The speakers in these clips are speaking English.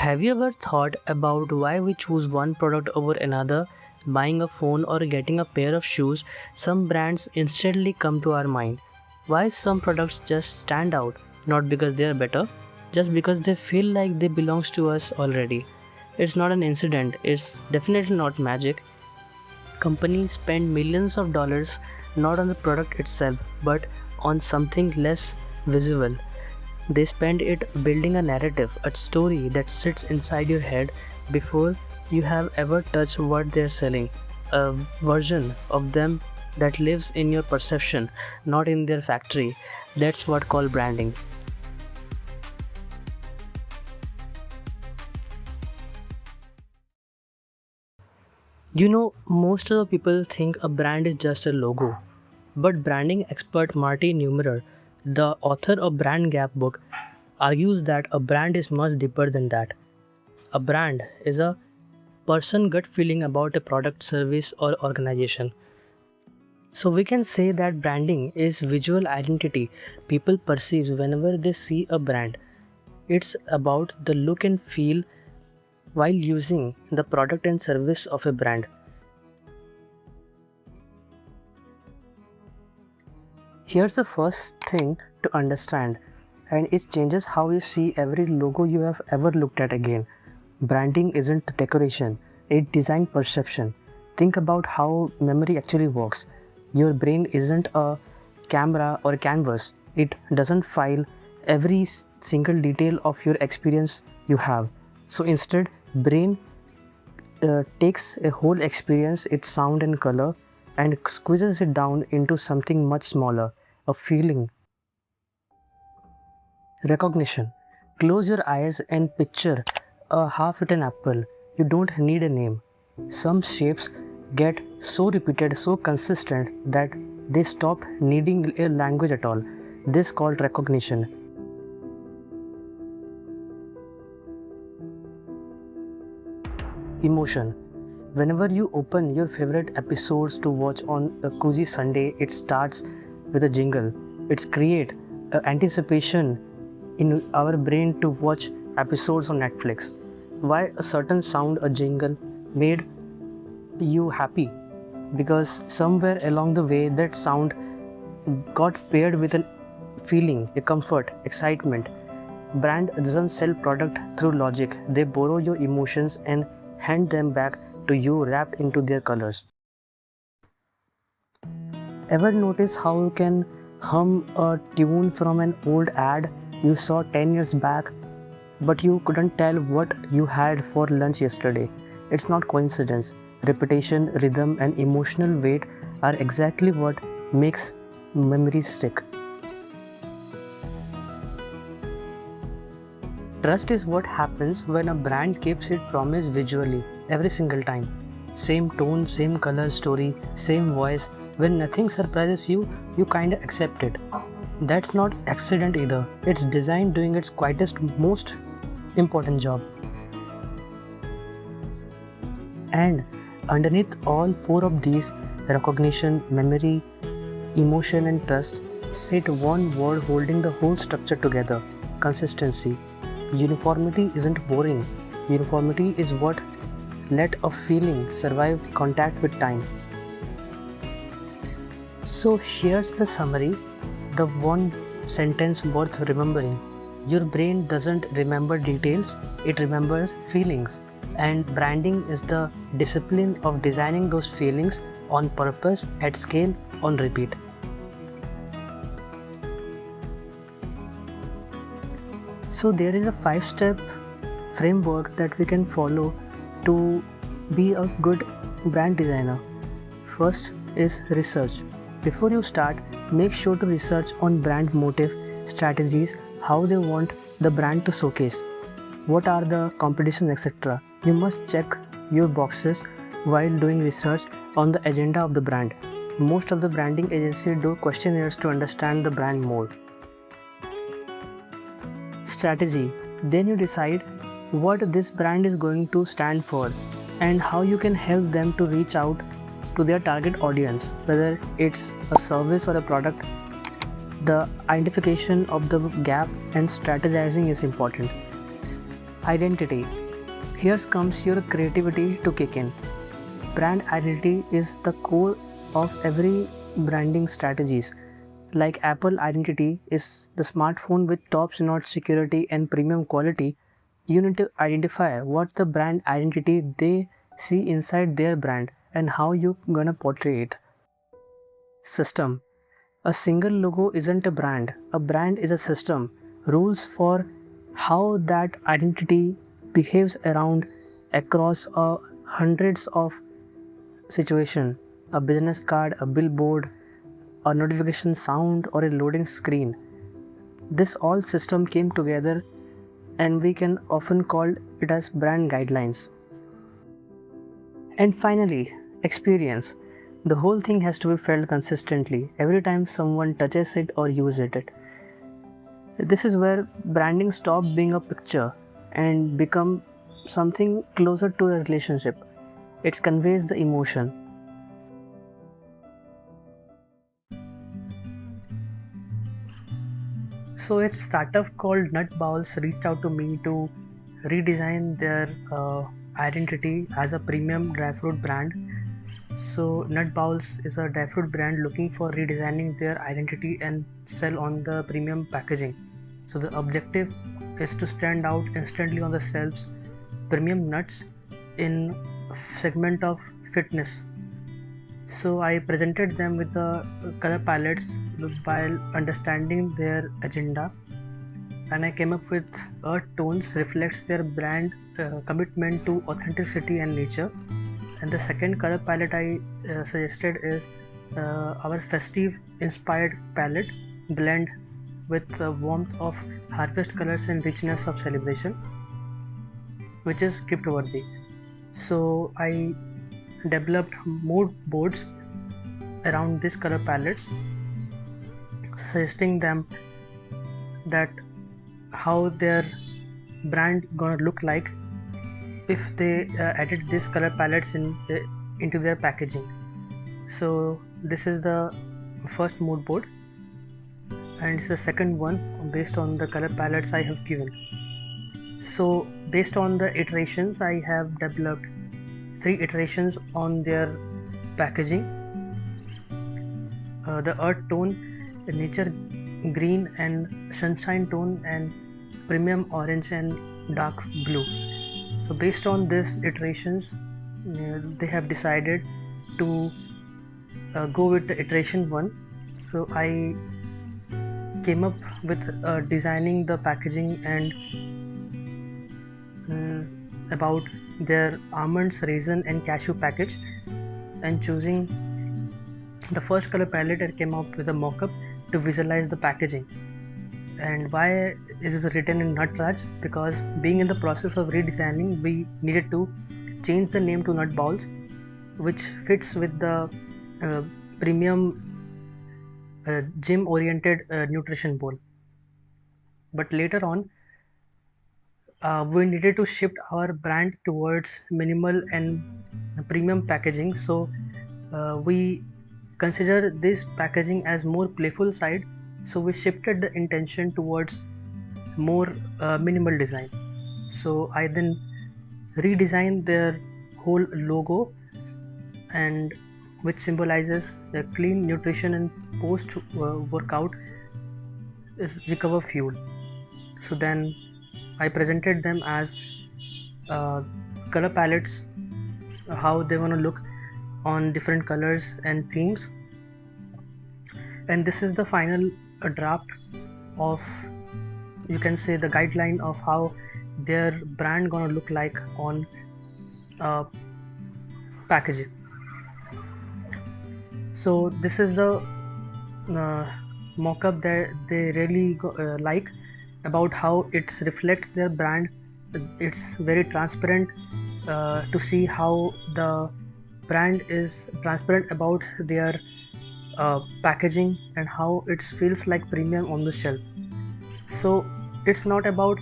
Have you ever thought about why we choose one product over another? Buying a phone or getting a pair of shoes, some brands instantly come to our mind. Why some products just stand out? Not because they are better, just because they feel like they belongs to us already. It's not an incident, it's definitely not magic. Companies spend millions of dollars not on the product itself, but on something less visible. They spend it building a narrative, a story that sits inside your head before you have ever touched what they're selling. A version of them that lives in your perception, not in their factory. That's what called branding. Most of the people think a brand is just a logo. But branding expert Marty Numerer, the author of Brand Gap book, argues that a brand is much deeper than that. A brand is a person gut feeling about a product, service, or organization. So we can say that branding is visual identity people perceive whenever they see a brand. It's about the look and feel while using the product and service of a brand. Here's the first thing to understand, and it changes how you see every logo you have ever looked at again. Branding isn't decoration, it's design perception. Think about how memory actually works. Your brain isn't a camera or a canvas, it doesn't file every single detail of your experience you have. So instead, brain takes a whole experience, its sound and color, and squeezes it down into something much smaller, a feeling. Recognition. Close your eyes and picture a half-eaten apple. You don't need a name. Some shapes get so repeated, so consistent that they stop needing a language at all. This is called recognition. Emotion. Whenever you open your favorite episodes to watch on a cozy Sunday, it starts with a jingle. It's create anticipation in our brain to watch episodes on Netflix. Why a certain sound, a jingle, made you happy? Because somewhere along the way, that sound got paired with a feeling, a comfort, excitement. Brand doesn't sell product through logic. They borrow your emotions and hand them back to you wrapped into their colors. Ever notice how you can hum a tune from an old ad you saw 10 years back, but you couldn't tell what you had for lunch yesterday? It's not coincidence. Repetition, rhythm, and emotional weight are exactly what makes memories stick. Trust is what happens when a brand keeps its promise visually every single time. Same tone, same color, story, same voice. When nothing surprises you, you kinda accept it. That's not accident either. It's design doing its quietest, most important job. And underneath all four of these, recognition, memory, emotion, and trust, sit one word holding the whole structure together: consistency. Uniformity isn't boring. Uniformity is what let a feeling survive contact with time. So here's the summary, the one sentence worth remembering. Your brain doesn't remember details, it remembers feelings. And branding is the discipline of designing those feelings on purpose, at scale, on repeat. So there is a 5-step framework that we can follow to be a good brand designer. First is research. Before you start, make sure to research on brand motive, strategies, how they want the brand to showcase, what are the competition, etc. You must check your boxes while doing research on the agenda of the brand. Most of the branding agencies do questionnaires to understand the brand more. Strategy. Then you decide what this brand is going to stand for and how you can help them to reach out to their target audience, whether it's a service or a product. The identification of the gap and strategizing is important. Identity. Here comes your creativity to kick in. Brand identity is the core of every branding strategies. Like Apple identity is the smartphone with top-notch security and premium quality, you need to identify what the brand identity they see inside their brand and how you gonna portray it. System. A single logo isn't a brand is a system. Rules for how that identity behaves around across hundreds of situation, a business card, a billboard, a notification sound, or a loading screen. This all system came together and we can often call it as brand guidelines. And finally, experience. The whole thing has to be felt consistently every time someone touches it or uses it. This is where branding stops being a picture and become something closer to a relationship. It conveys the emotion. So a startup called Nut Bowls reached out to me to redesign their identity as a premium dry fruit brand. So Nut Bowls is a dry fruit brand looking for redesigning their identity and sell on the premium packaging. So the objective is to stand out instantly on the shelves, premium nuts in segment of fitness. So I presented them with the color palettes while understanding their agenda, and I came up with earth tones reflects their brand commitment to authenticity and nature. And the second color palette I suggested is our festive inspired palette blend with the warmth of harvest colors and richness of celebration, which is gift worthy. So I developed mood boards around these color palettes, suggesting them that how their brand gonna look like if they added these color palettes into their packaging. So this is the first mood board, and it's the second one based on the color palettes I have given. So based on the iterations, I have developed 3 iterations on their packaging. The earth tone, the nature green and sunshine tone, and premium orange and dark blue. So based on these iterations, they have decided to go with the iteration 1. So I came up with designing the packaging and about their almonds, raisin and cashew package, and choosing the first color palette. I came up with a mock-up to visualize the packaging. And why is it written in Nutraj? Because being in the process of redesigning, we needed to change the name to Nut Bowls, which fits with the premium gym oriented nutrition bowl. But later on, we needed to shift our brand towards minimal and premium packaging. So we consider this packaging as more playful side. So we shifted the intention towards more minimal design. So I then redesigned their whole logo, and which symbolizes the clean nutrition and post workout recover fuel. So then I presented them as color palettes, how they want to look on different colors and themes. And this is the final draft of, you can say, the guideline of how their brand gonna look like on packaging. So this is the mock-up that they really like, about how it reflects their brand. It's very transparent to see how the brand is transparent about their packaging and how it feels like premium on the shelf. So it's not about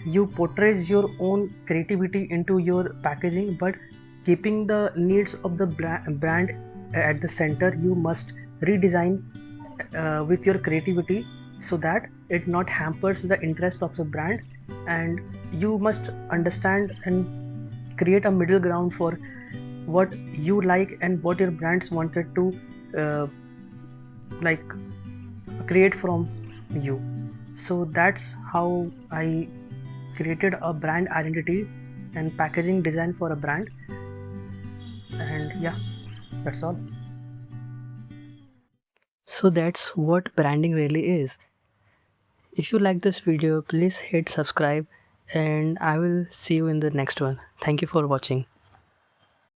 you portrays your own creativity into your packaging, but keeping the needs of the brand at the center. You must redesign with your creativity so that it not hampers the interest of the brand, and you must understand and create a middle ground for what you like and what your brands wanted to uh, like create from you. So that's how I created a brand identity and packaging design for a brand. And yeah, that's all. So that's what branding really is. If you like this video, please hit subscribe and I will see you in the next one. Thank you for watching.